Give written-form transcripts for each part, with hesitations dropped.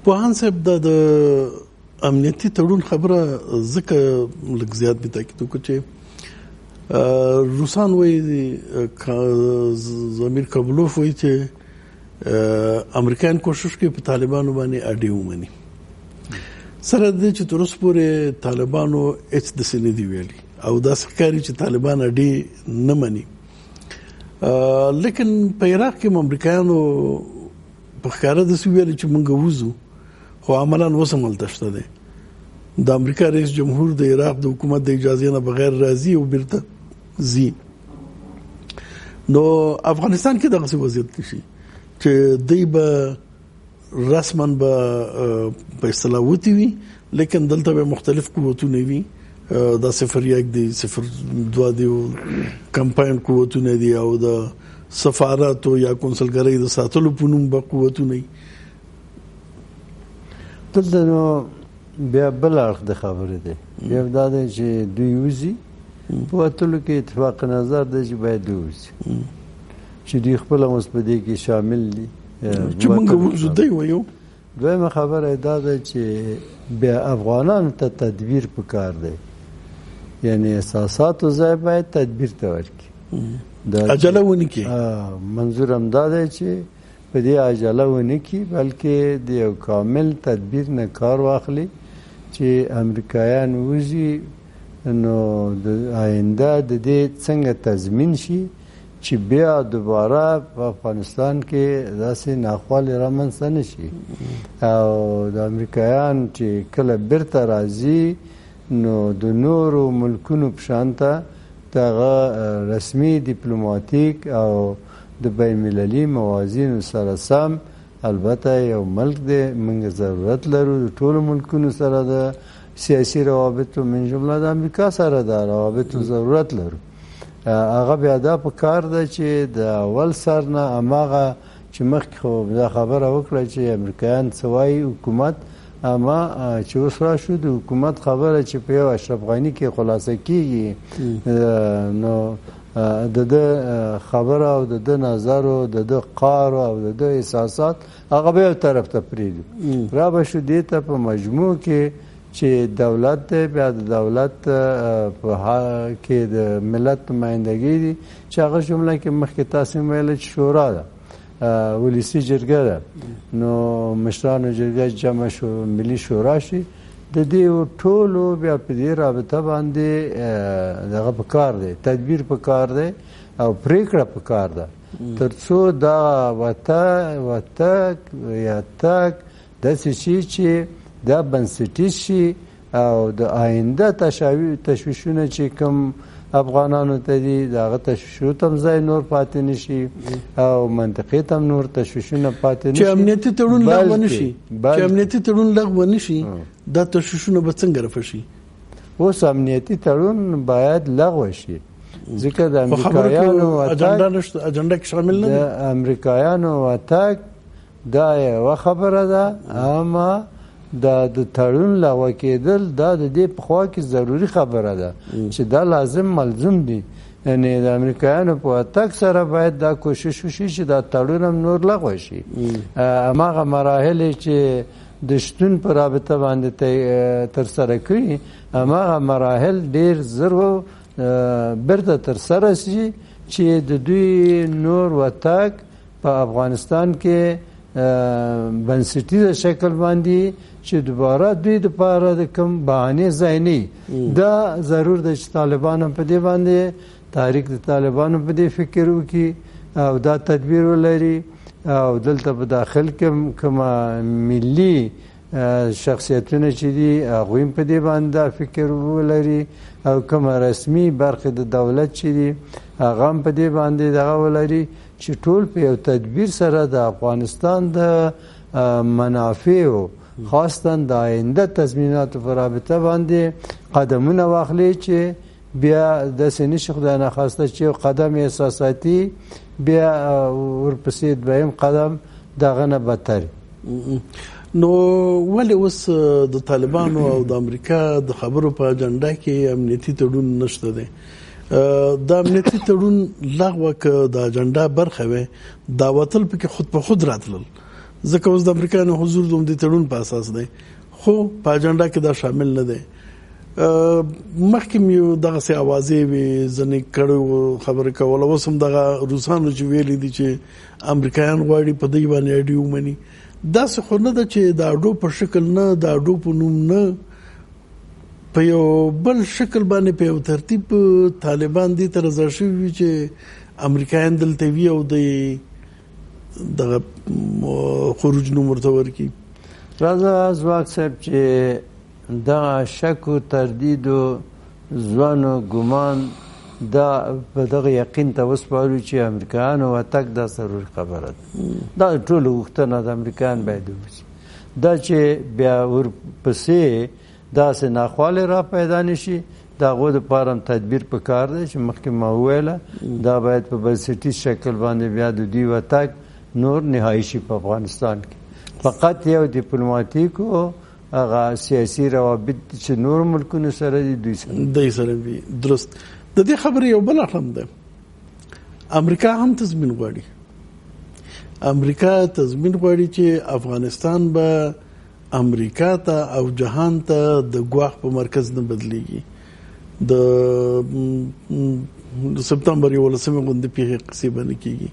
پوهان صاحب د امنیتي تړون خبره ځکه لږ زیات به تاکید وکړو چې روسان وایي ضمیر کابلوف وایي چې امریکایان کوشش کوي په طالبانو باندې اډې ومني سره د چې تر اوسه پورې طالبانو هیڅ داسې نه دي ویلي او داسې ښکاري چې طالبان اډې نه مني لیکن په عراق کې امریکایانو په ښکاره داسې ویلي چې موږ وځو خو عملاً اوس هم هلته شته دی د امریکا رئیس جمهور د عراق د حکومت د اجازې نه بغیر راځي او بیرته ځي نو افغانستان کې دغسې وضعیت نشي چې دوی به رسما به په اصطلاح وتي وي لیکن دلته به مختلف قوتونه وي دا 01 دی 02 دی کمپاین قوتونه دي او د سفارت او یا کنسولګرۍ د ساتلو په نوم به قوتونه وي دلته نو بیا بل اړخ د خبرې دی یو دا دی چې دوی وځي په وتلو کې اتفاق نظر دی چې باید دوی وځي چې دوی خپله اوس په دې کې شامل دي چې موږ وځو دی وایو دویمه خبره دا ده چې بیا افغانانو ته تدبیر پکار دی یعنی احساساتو ځای باید تدبیر ته ورکړي عجله ونه کړي منظور هم دا دی چې په دې عجله ونه کړي بلکې د یو کامل تدبیر نه کار واخلي چې امریکایان وځي نو د آینده د دې څنګه تضمین شي چې بیا دوباره په افغانستان کې داسې ناخوالې رامنځته نه شي او د امریکایان چې کله بیرته راځي نو د نورو ملکونو په شان ته دغه رسمي ډیپلوماتیک او د بین المللي موازینو سره سم البته یو ملک دی موږ ضرورت لرو د ټولو ملکونو سره د سیاسي روابطو من جمله د امریکا سره د روابطو ضرورت لرو هغه بیا دا په کار ده چې د اول سر نه هماغه چې مخکې خو دا خبره وکړه چې امریکایان څه وایي حکومت اما چې اوس راشو د حکومت خبره چې په یو اشرف غني کې خلاصه کېږي نو د ده خبره او د ده نظر او د ده قار او د ده احساسات هغه به یو طرف ته پرېږدو را به شو دې ته په مجموع کې چې دولت دی بیا د دولت په کې د ملت نمایندګي دي چې هغه جمله کې مخکې تاسو ویل چې شورا ده ولسي جرګه ده نو مشرانو جرګه جمع شو ملي شورا شي د دې ټولو بیا په دې رابطه باندې دغه په کار دی تدبیر په کار دی او پریکړه په کار ده ترڅو دا وتک یا تک داسې شي چې دا بنسټیز شي او د آینده تشویشونه چې کوم افغانانو ته دي دغه تشویشو ته ځای نور پاتې نشي او منطقې ته نور تشویشونه پاتې نشي چې امنیتي تړون لغوه نشي چې امنیتي تړون لغوه نشي دا تشویشونه به څنګه رفع شي اوس امنیتي تړون باید لغوه شي ځکه د امریکایانو اجنډا کې شامل نه دي د امریکایانو وتګ دا یوه خبره ده اما دا د تړون لغوه کېدل دا د دې پخوا کې ضروري خبره ده چې دا لازم ملزوم دي یعنی د امریکایانو په وتګ سره باید دا کوشش وشي چې دا تړون هم نور لغوه شي هماغه مراحل چې د شتون په رابطه باندې ترسره کړي هماغه مراحل ډېر زر بیرته ترسره شي چې د دوی نور وتګ په افغانستان کې بنسټیزه شکل باندې چې دوباره دوی د پاره د کوم بهانې ځای نه دا ضرور د طالبان په دې باندې تحریک د طالبانو په دې فکر وکړي او دا تدبیر ولري او دلته په داخل کې کوم ملي شخصیتونه چې دي هغوی په دې باندې فکر ولري او کوم رسمي برخه د دولت چې دي هغه په دې باندې دغه ولري چې ټول په یو تدبیر سره د افغانستان د منافعو خاصتا د آینده تضمیناتو په رابطه باندې قدمونه واخلي چې بیا داسې نشي خدای نخواسته چې قدم احساساتي بیا ورپسې دویم قدم دغه نه بدتر نو ولې اوس د طالبانو او د امریکا د خبرو په اجنډا کې امنیتي تړون نشته دی د امنیتي تړون لغوه که د اجنډا برخه وي دا وتل پکې خود په خود راتلل ځکه اوس د امریکا نه حضور د دې تړون په اساس دی خو په اجنډا کې دا شامل نه دی. مخکې یو دغه سي اوازې وي ځنې کړو خبره کوله اوس هم دغه روسانو چې ویلي دي چې امریکایان غواړي په دې باندې اډیو مني. دا څه خو نه ده چې د اډو په شکل نه د اډو په نوم نه په یو بل شکل باندې په یو ترتیب طالبان دي تر ځای شوی چې امریکایان دلته وی او د خروج نو مرتور کی. راځه ځواک صاحب چې دا شک او تردید او ځوان او ګمان دا په دغه یقین ته وسپارو چې امریکایانو وتک دا ضروري خبره ده. دا ټول وختونه د امریکایان باید وشي. دا چې بیا ورپسې داسې ناخواله را پیدا نشي دا غو د پاره تدبیر پکار دی چې مخکې ما ویله دا باید په بنسټي شکل باندې بیا د دوی وتک نور نهایی شي په افغانستان کې. فقط یو ډیپلوماټیک او هغه سیاسي روابط چې نور ملکونو سره دي دوی سره وي. درست. د دې خبرې یو بل هم ده. امریکا هم تضمین غواړي. امریکا تضمین غواړي چې افغانستان به امریکا ته او جهان ته د ګواښ په مرکز نه بدليږي. د سپتمبر 11 غونډې پیښې قصې باندې کیږي.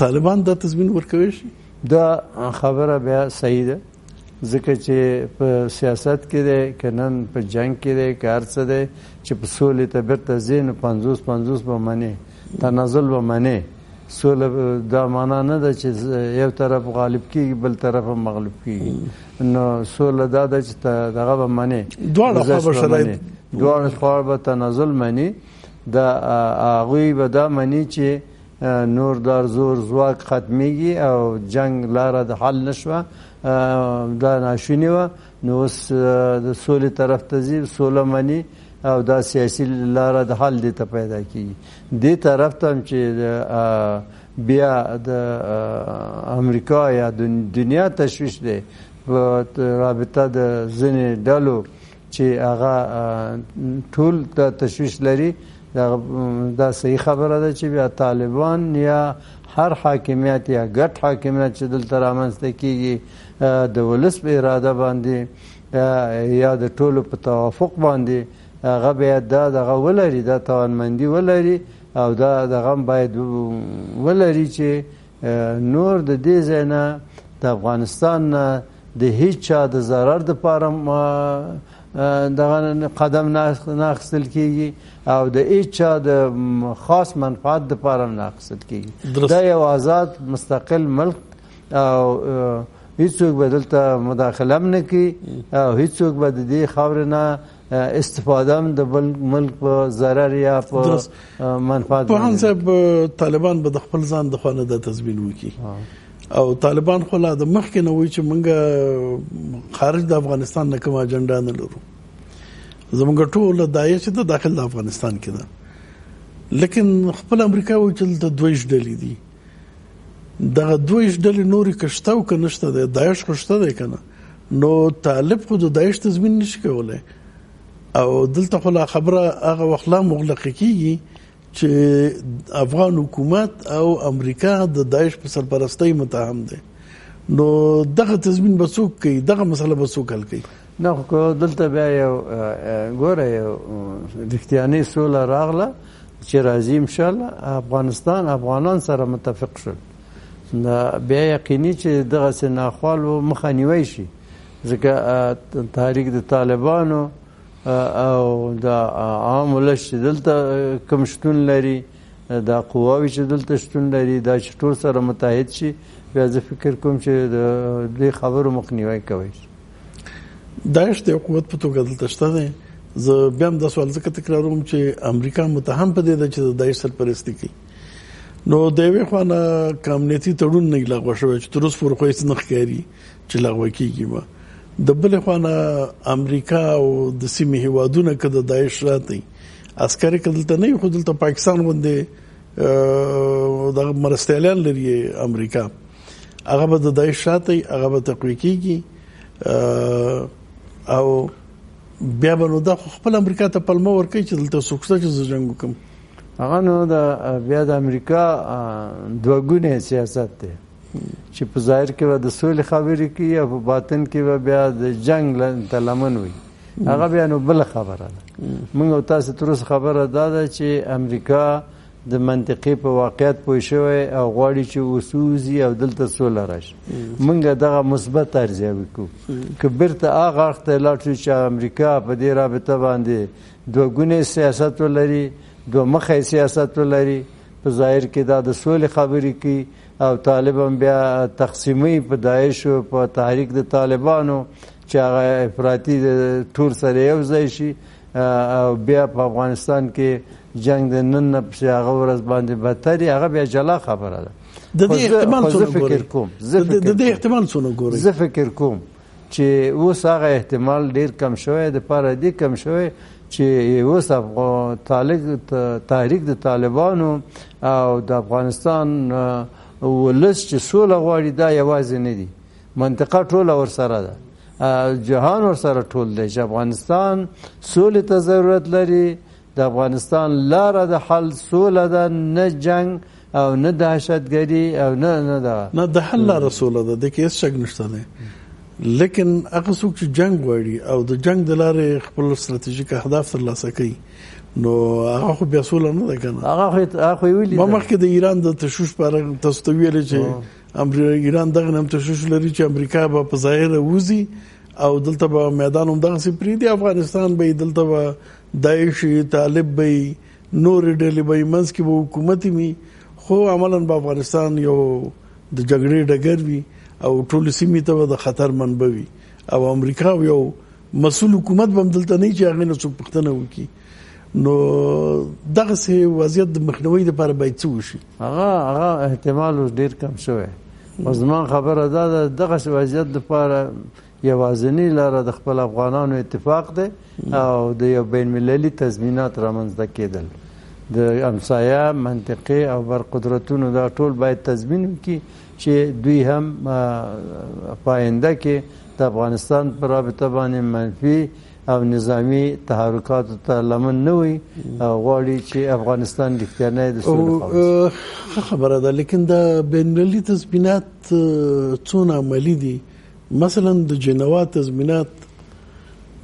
طالبان دا تضمین ورکوي شي. دا خبره بیا صحیح ده ځکه چې په سیاست کې ده کنن په جنگ کې ده کار څه ده چې په سولې ته بیرته زین 50 به معنی تنازل به معنی سوله دا معنا نه ده چې یو طرف غالب کیږي بل طرف مغلوب کیږي. نو سوله دا ده چې دغه به معنی دواړه خبر شرایط دواړه خبر به تنازل معنی دا هغه به دا معنی چې نور دار زور زواک ختمیږي او جنگ لاره د حل نشوه دا ناشونی و نو د سولې طرف ته ځي سوله معنی او دا سیاسي لاره د حل دي ته پیدا کیږي. دې طرف ته چې بیا د امریکا یا د دنیا تشویش دی په رابطه د ځینې ډلو چې هغه ټول د تشویش لري دا صحیح خبره ده چې بیا طالبان یا هر حاکمیت یا ګډ حاکمیت چې دلته رامنځته کیږي د ولس په اراده باندې یا د ټولو په توافق باندې هغه بیا دغه ولري دا توانمندي ولري او دا دغه باید ولري چې نور د دې ځای نه د افغانستان نه د هیڅ چا د ضرر دپاره دغه قدم نه اخیستل کیږي او د هیڅ چا د خاص منفعت دپاره نه اخیستل کیږي. دا یو آزاد مستقل ملک او هیڅوک به دلته مداخله هم نه کوي او هیڅوک به د دې خاورې نه استفاده هم د بل ملک په ضرر یا په منفعت پوهان صاحب طالبان به د خپل ځان د خوا نه دا تضمین وکړي او طالبان خو لا د مخکې نه وایي چې موږ خارج د افغانستان نه کوم اجنډا نه لرو. زموږ ټول دایره چې د داخل د افغانستان کې ده لیکن خپل امریکا وایي چې د دویش ډلې دي. دغه دویش ډلې نورې کشته او که نشته ده داعش خو شته دی که نه نو طالب خو د داعش تضمین نشي کولی او دلته خو لا خبره هغه وخت لا مغلقه کیږي چې افغان حکومت او امریکا د داعش په سرپرستۍ متهم دي. نو دغه تضمین به څوک کوي دغه مسله به څوک حل کوي؟ نه خو دلته بیا یو ګوره یو رښتیاني سوله راغله چې راځي انشاءالله افغانان سره متفق شول بیا یقیني چې دغسې ناخوالو مخه نیوی شي ځکه تحریک د طالبانو او د عام ولس چې دلته کوم شتون لري دا قواوې چې دلته شتون لري دا چې ټول سره متحد شي بیا زه فکر کوم چې د دې خبرو مخنیوی کوي شي. داعش د قوت په توګه دلته شته دی. زه بیا هم دا سوال ځکه تکراروم چې امریکا متهم په دې ده چې د داعش سرپرستي کوي. نو د یوې خوا نه که امنیتي تړون نه لغوه شوی چې تر اوسه پورې خو هېڅ نه ښکاري چې لغوه کېږي به د بلې خوا نه امریکا او د سیمې هیوادونه که د داعش راته عسکري که دلته نه وي خو دلته پاکستان غوندې دغه مرستیالیان لري امریکا هغه به د داعش راته هغه به تقویه کېږي او بیا به نو دا خپل امریکا ته پلمه ورکوي چې دلته څوک شته چې زه جنګ وکړم. هغه نو بیا د امریکا دوه ګونی سیاست دی. چې په ظاهر کې به د سولې خبرې کوي او په باطن کې به بیا د جنګ ته لمن وي. هغه بیا نو بله خبره ده. موږ او تاسو تر اوسه خبره دا ده چې امریکا د منطقې په واقعیت پوه شوی او غواړي چې وسوځي او دلته سوله راشي. موږ دغه مثبت ارزیابي کوو. که بیرته هغه اړخ ته لاړ شو چې امریکا په دې رابطه باندې دوه ګونی سیاست ولري، دوه مخی سیاست ولري، په ظاهر کې دا د سولې خبرې کوي او طالبان بیا تقسیمي په داعش او په تحریک د طالبانو چې هغه افراطي ټول سره یو ځای شي او بیا په افغانستان کې جنگ د نن نه پسې هغه ورځ باندې بدتري، هغه بیا جلا خبره ده. د دې احتمال څونه ګورئ؟ زه فکر کوم چې اوس هغه احتمال ډیر کم شوی د پاره دې کم شوی چې اوس تحریک د طالبانو او د افغانستان ولس چې سوله غواړي دا یوازې نه دي، منطقه ټوله ورسره ده، جهان ورسره ټول دی چې افغانستان سولې ته ضرورت لري. د افغانستان لاره د حل سوله ده، نه جنگ او نه دهشتګري او نه د حل لاره سوله ده، د کې هیڅ شک نشته دی. لیکن هغه څوک چې جنگ غواړي او د جنگ د لارې خپل ستراتیژیک اهداف ترلاسه کوي نو هغه خو بیا سوله نه ده که نه. هغه ویلي ما مخکې د ایران د تشویش په اړه تاسو ته ویلې چې ایران دغه هم تشویش لري چې امریکا به په ظاهره وځي او دلته به میدان هم دغسې پرېږدي، افغانستان به دلته به داعش طالب به نورې ډلې به منځ کې به حکومت وي، خو عملاً به افغانستان یو د جګړې ډګر وي او ټولې سیمې ته به د خطر منبع وي او امریکا یو مسؤل حکومت به هم دلته نه وي چې هغې نه څوک پوښتنه وکړي. نو دغسې وضعیت د مخنیوي لپاره باید څه وشي؟ هغه احتمال اوس ډېر کم شوی. زما خبره دا ده دغسې وضعیت لپاره یوازینۍ لاره د خپل افغانانو اتفاق دی او د یو بین المللي تضمینات رامنځته کېدل. د همسایه منطقې او برقدرتونو دا ټول باید تضمین وکړي چې دوی هم په آینده کې د افغانستان په رابطه باندې منفي او نظامی تحرکاتو ته لمن نه وي او غواړي چې افغانستان رښتینی د سولې خبره ده. لیکن د بین المللي تضمینات څونه عملي دي؟ مثلا د جنوا تضمینات،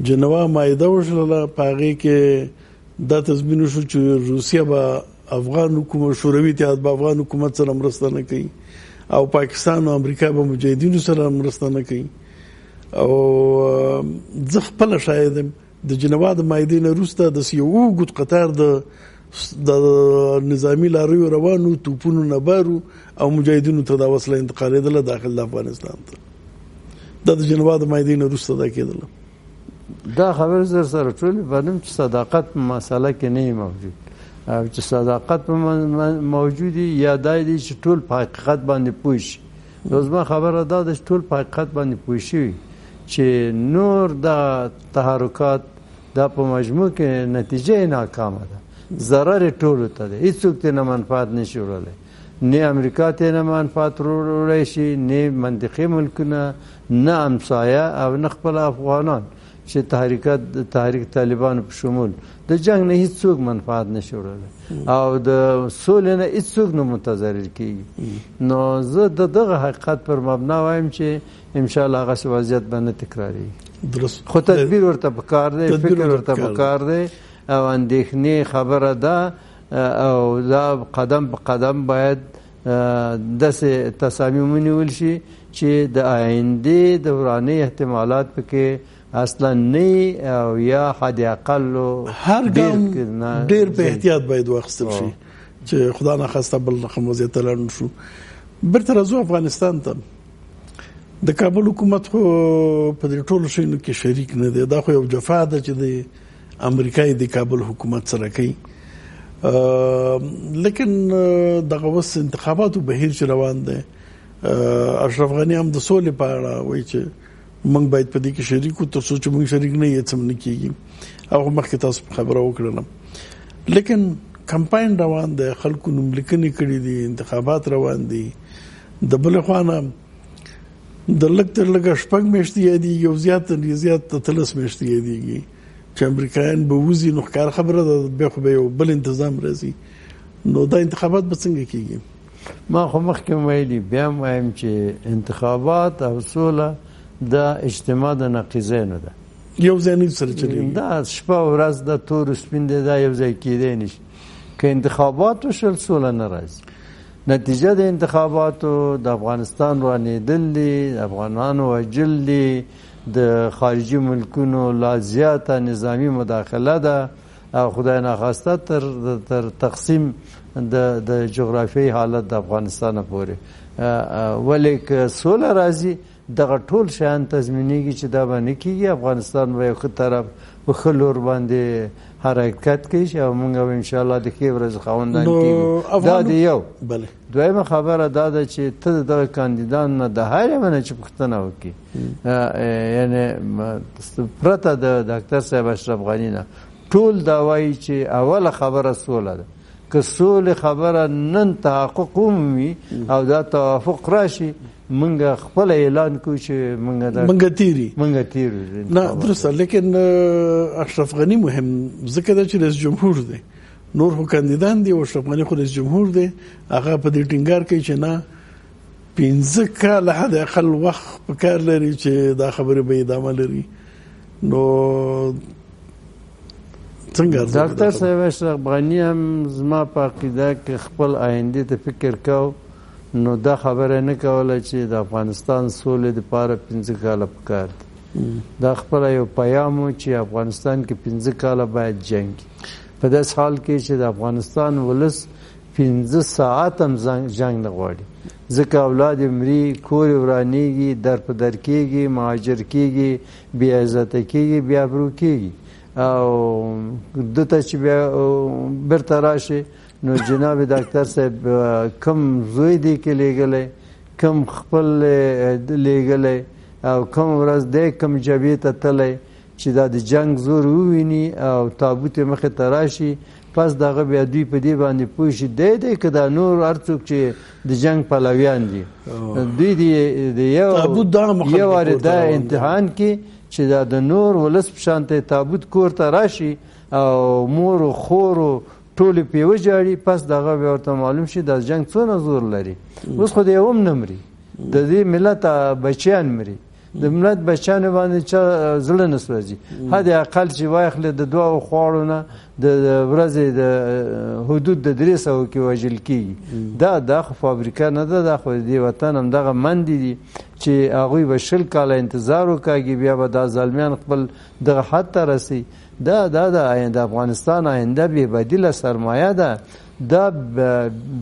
جنوا معاهده وشوله، په هغې کې دا تضمین وشو چې روسیه به افغان حکومت، شوروي اتحاد به افغان حکومت سره مرسته نه کوي او پاکستان او امریکا به مجاهدینو سره مرسته نه کوي. او زه خپله شاید د جنوا د معاهدې نه وروسته داسې یو اوږد قطار د نظامي لاریو روانو، توپونو نه بارو او مجاهدینو ته دا وسله انتقالېدله داخل د افغانستان ته. دا د جنوا د معاهدې نه وروسته دا کېدله. دا خبر زر سره ټول باندې چې صداقت په مسله کې نه موجود او چې صداقت موجودي یا دای دي چې ټول په حقیقت باندې پوه شي. زما خبره دا ده چې ټول په حقیقت باندې پوه شي چې نور د تحرکات دا په مجموع کې نتیجه ناکامه ده، ضرر ټولو ته ده، هیڅوک ته نه منفعت نشي وړلی، نه امریکا ته نه منفعت وړلی شي، نه منطقې ملکونه، نه همسایه او نه خپل افغانان چې تحریک طالبانو په شمول د جنگ نه هیڅوک منفعت نشي وړلی او د سولې نه هیڅوک نه متضرر کېږي. نو زه د دغه حقیقت پر مبنا وایم چې انشاءالله هغسې وضعیت به نه تکرارېږي. خو تدبیر ورته پکار دی، فکر ورته پکار دی او اندېښنې خبره ده او دا قدم په قدم باید داسې تصامیم ونیول شي چې د آیندې دوراني احتمالات پکې اصلا نه او یا حد اقل هر ګام ډېر په احتیاط باید واخیستل شي چې خدا ناخواسته بل رقم وضعیت ته لاړ نه شو. بیرته راځو افغانستان ته. د کابل حکومت خو په دې ټولو شیانو کې شریک نه دی، دا خو یو جفا ده چې د امریکایي د کابل حکومت سره کوي. لیکن دغه اوس انتخاباتو بهیر چې روان دی، اشرف غني هم د سولې په اړه وایي چې موږ باید په دې کې شریک وو، تر څو چې موږ شریک نه یې څه نه کېږي. او مخکې تاسو خبره وکړله. لیکن کمپاین روان دی، خلکو نوملیکنې کړي دي، انتخابات روان دي. د بلې خوا نه د لږ تر لږه 6 میاشتې یادېږي او زیات تر زیات 13 میاشتې یادېږي چې امریکایان به وځي. نو ښکاره خبره ده بیا خو به یو بل انتظام راځي. نو دا انتخابات به څنګه کېږي؟ ما خو مخکې ویلي بیا هم وایم چې انتخابات او سوله دا اجتماع د نقیضینو ده یو ځای نه سره چلیږي دا شپه او ورځ د تور سپین دی دا یو ځای کېدی نشي که انتخابات وشل سوله نه راځي نتیجه د انتخاباتو د افغانستان رانېدل دي د افغانانو وژل دي د خارجي ملکونو لا زیاته نظامی مداخله ده او خدای ناخواسته تر تقسیم د جغرافیایي حالت د افغانستان پورې ولې که سوله راځي دغه ټول شیان تضمینېږي چې دا به نه کېږي افغانستان به یو ښه طرف په ښه لور باندې حرکت کوي او موږ به انشاءالله د ښې ورځې خاوندان کېږو دا د یو دویمه خبره دا ده چې ته د دغه کاندیدانو نه د هر یو نه چې پوښتنه وکړي یعنې پرته د ډاکټر صاحب اشرف غني نه ټول دا وایي چې اوله خبره سوله ده که سولې خبره نن تحقق ومومي او دا توافق راشي منګ خپل اعلان کوو چې منګ تیری نه درسته لیکن اشرف غني مهم ځکه دا چې رئیس جمهور دی نور خو کاندیدان دي او اشرف غني خو رئیس جمهور دی هغه په دې ټینګار کوي چې نه 15 کاله حد اقل وخت په کار لري چې دا خبره به ادامه لري نو څنګه ډاکټر صاحب اشرف غني هم زما په عقیده کې خپل آینده ته فکر کو نو دا خبره نه کوله چې د افغانستان سولې لپاره 15 کاله پکار دي دا خپل یو پیغام چې افغانستان کې 15 کاله باید جنگ په داس حال کې چې د افغانستان ولس 15 ساعت هم جنگ نه غواړي ځکه اولاد مري کور ورانیږي در په در کېږي مهاجر کېږي بې عزته کېږي بې ابرو کېږي او دته چې بیا بیرته راشي نو جناب ډاکټر صاحب کم زوی دی کې لېږلی کم خپل لېږلی او کم ورځ دی کم جبهې ته تللی چې دا د جنگ زور وویني او تابوت یې مخې ته راشي پس دغه بیا دوی په دې باندې پوه شي دی که دا نور هر څوک چې د جنگ پلویان دي دوی د یو وارې دا امتحان کې چې دا د نور ولس په شان ته تابوت کور ته راشي او مور و خور و ټولې پې وجاړي پس دغه بیا ورته معلوم شي دا جنګ څونه زور لري اوس خو د یو هم نه مري د دې ملت بچیان مري د ملت بچیانو باندې چا زړه نه سوځي حد اقل چې واخلې د دوو خواړو نه د ورځې د حدود د 300 کې وژل کېږي دا خو فابریکه نه ده دا خو د دې وطن همدغه مندې دي چې هغوی به 20 کاله انتظار وکاږي بیا به دا ظالمیان خپل دغه حد ته رسي دا د افغانستان آینده بې بدیله سرمایه ده دا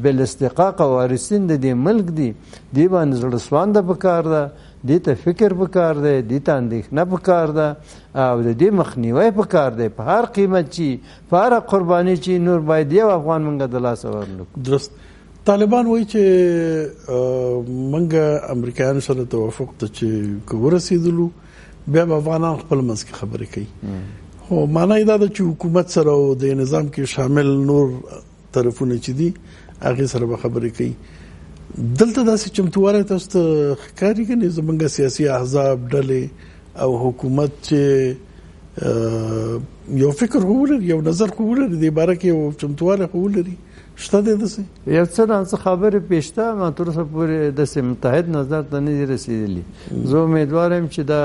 بالاستحقاق وارثین د دې ملک دي دې باندې زړه سوانده پکار ده دې ته فکر پکار دی دې ته اندېښنه پکار ده او د دې مخنیوی پکار دی په هر قیمت چې په هر قرباني چې نور باید یو افغان منګه د لاسه ورنکړو درست طالبان وایي چې منګه امریکایانو سره توافق ته چې ورسېدلو بیا به افغانان خپل منځ کې خبرې کوي خو معنی دا ده چې حکومت سره او د نظام کې شامل نور طرفونه چې دي هغې سره به خبرې کوي دلته داسې چمتووالی تاسو ته ښکاري که نه زموږ سیاسي احزاب ډلې او حکومت چې یو فکر خو ولري یو نظر خو ولري دې باره کې یو چمتووالی خو ولري شته دی داسې یو څه داسې خبرې پیش شته ما تر اوسه پورې داسې متحد نظر ته نه دي رسېدلي زه امیدوار یم چې دا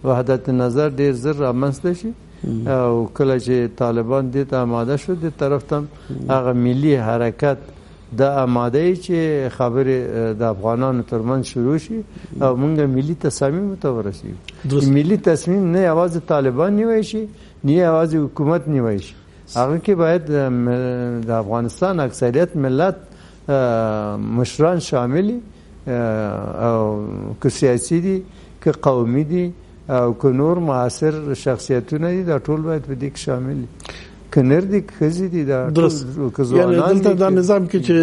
وحدت نظر ډېر زر رامنځته شي او کله چې طالبان دې ته آماده شو دې طرف ته هغه ملي حرکت د آمادهی چې خبرې د افغانانو ترمنځ شروع شي او موږ ملي تصامیم ته ورسېږو ملي تصمیم نه یوازې طالبان نیوی شي نه یوازې حکومت نیوی شي هغه کې باید د افغانستان اکثریت ملت مشران شاملي او که سیاسي دي که قومي دي او که نور معاصر شخصیتونه دي دا ټول باید په دې کې شامل دي که نر دي که ښځې دي دا ټول یعنی دلته دا نظام کې چې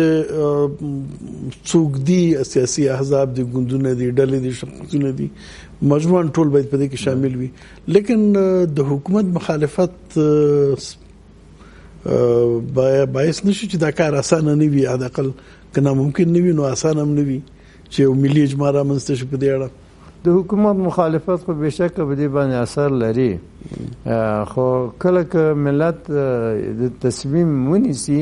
څوک دي سیاسي احزاب دي ګوندونه دي ډلې دي شخصونه دي مجموعاً ټول باید په دې کې شامل وي لیکن د حکومت مخالفت باعث نشي چې دا کار اسانه نه وي حداقل که ناممکن نه وي نو اسانه هم نه وي چې یو ملي اجماع رامنځته شي په دې اړه د حکومت مخالفت خو بېشکه په دې باندې اثر لري خو کله که ملت د تصمیم ونیسي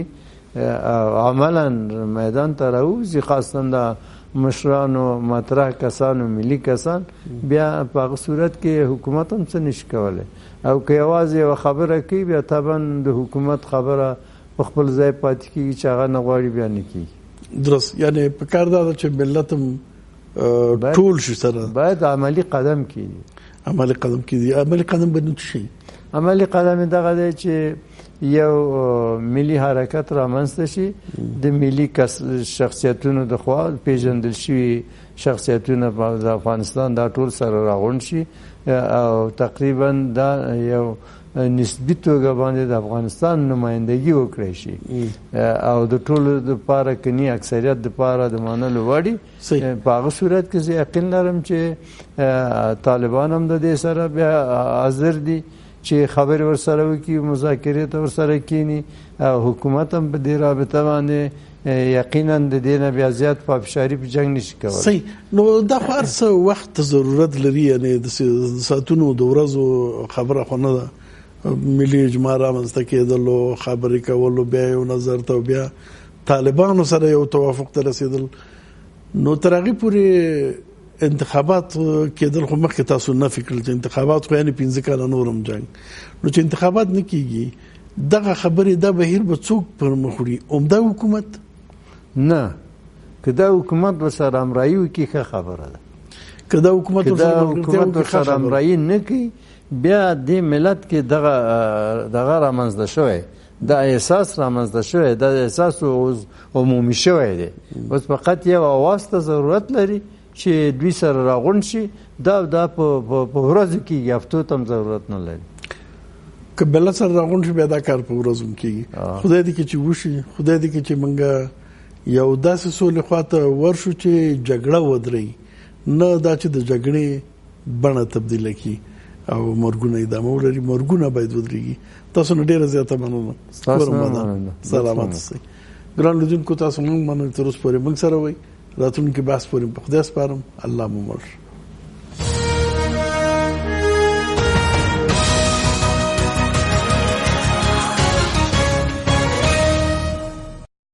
عملا میدان ته راوځي، خاصتا د مشرانو مطرح کسانو ملي کسان، بیا په هغه صورت کې حکومت هم څه نشي کولی. او که یوازې یوه خبره کوي بیا طبعا د حکومت خبره په خپل ځای پاتې کېږي چې هغه نه غواړي بیا نه کېږي. درست، یعنی په کار دا ده چې ملت هم ټول شي سره باید عملی قدم کېږي. عملی قدم کېږي. عملی قدم به نو شي. عملی قدم دغه دی چې یو ملي حرکت رامنځته شي، د ملي شخصیتونو د خوا پیژندل شوي شخصیتونه د افغانستان دا ټول سره راغونډ شي او تقریبا دا یو نسبي توګه باندې د افغانستان نمایندګي وکړی شي او د ټولو دپاره کني اکثریت دپاره د منلو وړ. په هغه صورت کې زه یقین لرم چې طالبان هم د دې سره بیا حاضر دي چې خبرې ورسره وکړي، مذاکرې ته ورسره کښېني او حکومت هم په دې رابطه باندې یقینا د دې نه بیا زیات پافشاري په جنګ نشي کولی. صحیح. نو دا خو هر څه وخت ضرورت لري، یعنې د ساعتونو د ورځو خبره خو نه ده. ملي اجماع رامنځته کېدلو، خبرې کولو، بیا یو نظر ته بیا طالبانو سره یو توافق ته رسېدل، نو تر هغې پورې انتخابات کېدل خو مخکې تاسو نه فکر چې انتخابات خو یعنې 15 کاله نور هم جنګ، نو چې انتخابات نه کېږي دغه خبرې دا بهیر به څوک پر مخ وړي؟ عمده حکومت نه. که دا حکومت ورسره همراهي وکړي ښه خبره ده. که دا حکومت ورسره همراهي نه کوي بیا دې ملت کې دغه رامنځته شوی، دا احساس رامنځته شوی، دا احساس عمومي شوی دی. اوس فقط یو اواز ته ضرورت لري چې دوی سره راغونډ شي. دا په ورځو کېږي، هفتو ته هم ضرورت نه لري. که ملت سره راغونډ شي بیا دا کار په ورځو هم کېږي. خدای دې کې چې وشي، خدای دې کې چې موږ یو داسې سولې خواته ورشو چې جګړه ودرېږي، نه دا چې د جګړې بڼه تبدیله کړي او مرګونه ادامه ولري. مرګونه باید ودرېږي. تاسو نه ډېره زیاته مننه. سلامت اوسئ. ګران لیدونکو، تاسو موږ مننه. تر اوسه پورې موږ سره وئ. راتلونکي بحث پورې په خدای سپارم. الله مو مل.